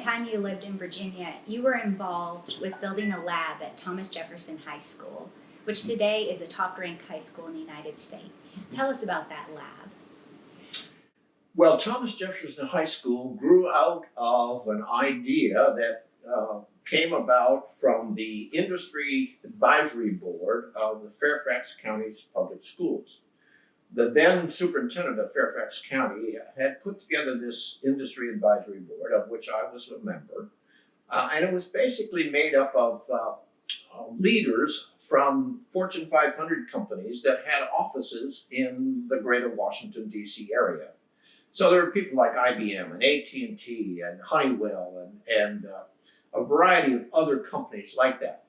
time you lived in Virginia, you were involved with building a lab at Thomas Jefferson High School, which today is a top-ranked high school in the United States. Tell us about that lab. Well, Thomas Jefferson High School grew out of an idea that came about from the Industry Advisory Board of the Fairfax County's public schools. The then superintendent of Fairfax County had put together this Industry Advisory Board, of which I was a member, and it was basically made up of leaders from Fortune 500 companies that had offices in the greater Washington, D.C. area. So there were people like IBM and AT&T and Honeywell and a variety of other companies like that.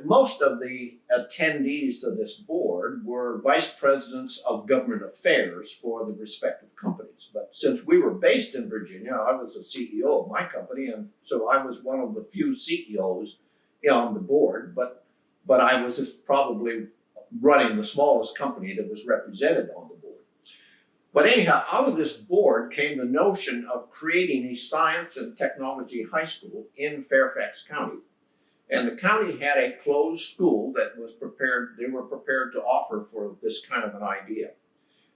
Most of the attendees to this board were vice presidents of government affairs for the respective companies. But since we were based in Virginia, I was the CEO of my company, and so I was one of the few CEOs on the board, but I was probably running the smallest company that was represented on the board. But anyhow, out of this board came the notion of creating a science and technology high school in Fairfax County. And the county had a closed school that was prepared, they were prepared to offer for this kind of an idea.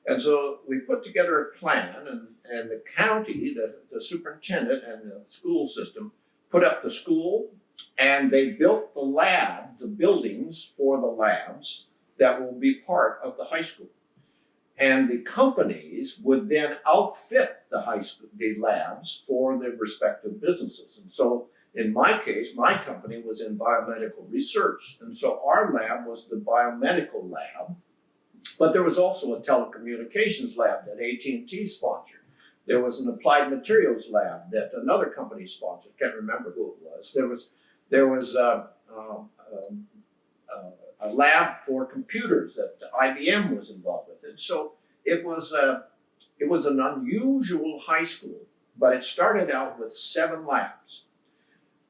And so we put together a plan, and the county, the superintendent and the school system put up the school, and they built the lab, the buildings for the labs that will be part of the high school. And the companies would then outfit the high school, the labs for the respective businesses. And so in my case, my company was in biomedical research. And so our lab was the biomedical lab, but there was also a telecommunications lab that AT&T sponsored. There was an applied materials lab that another company sponsored. Can't remember who it was. There was a lab for computers that IBM was involved with. And so it was an unusual high school, but it started out with 7 labs.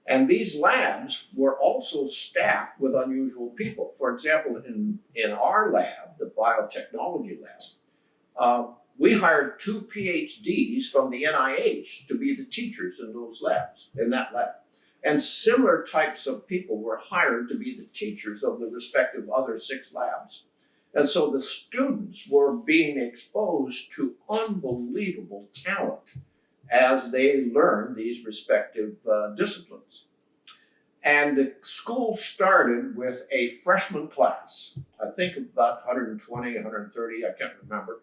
And these labs were also staffed with unusual people. For example, in our lab, the biotechnology lab, we hired 2 PhDs from the NIH to be the teachers in those labs, in that lab. And similar types of people were hired to be the teachers of the respective other 6 labs. And so the students were being exposed to unbelievable talent as they learned these respective disciplines. And the school started with a freshman class, I think about 120, 130, I can't remember.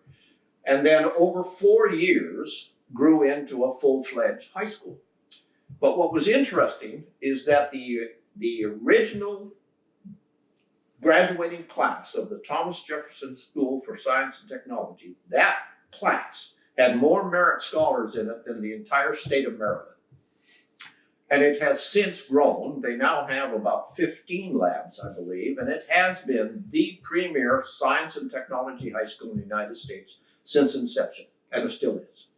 And then over 4 years grew into a full-fledged high school. But what was interesting is that the original graduating class of the Thomas Jefferson School for Science and Technology, that class had more merit scholars in it than the entire state of Maryland. And it has since grown. They now have about 15 labs, I believe, and it has been the premier science and technology high school in the United States since inception, and it still is.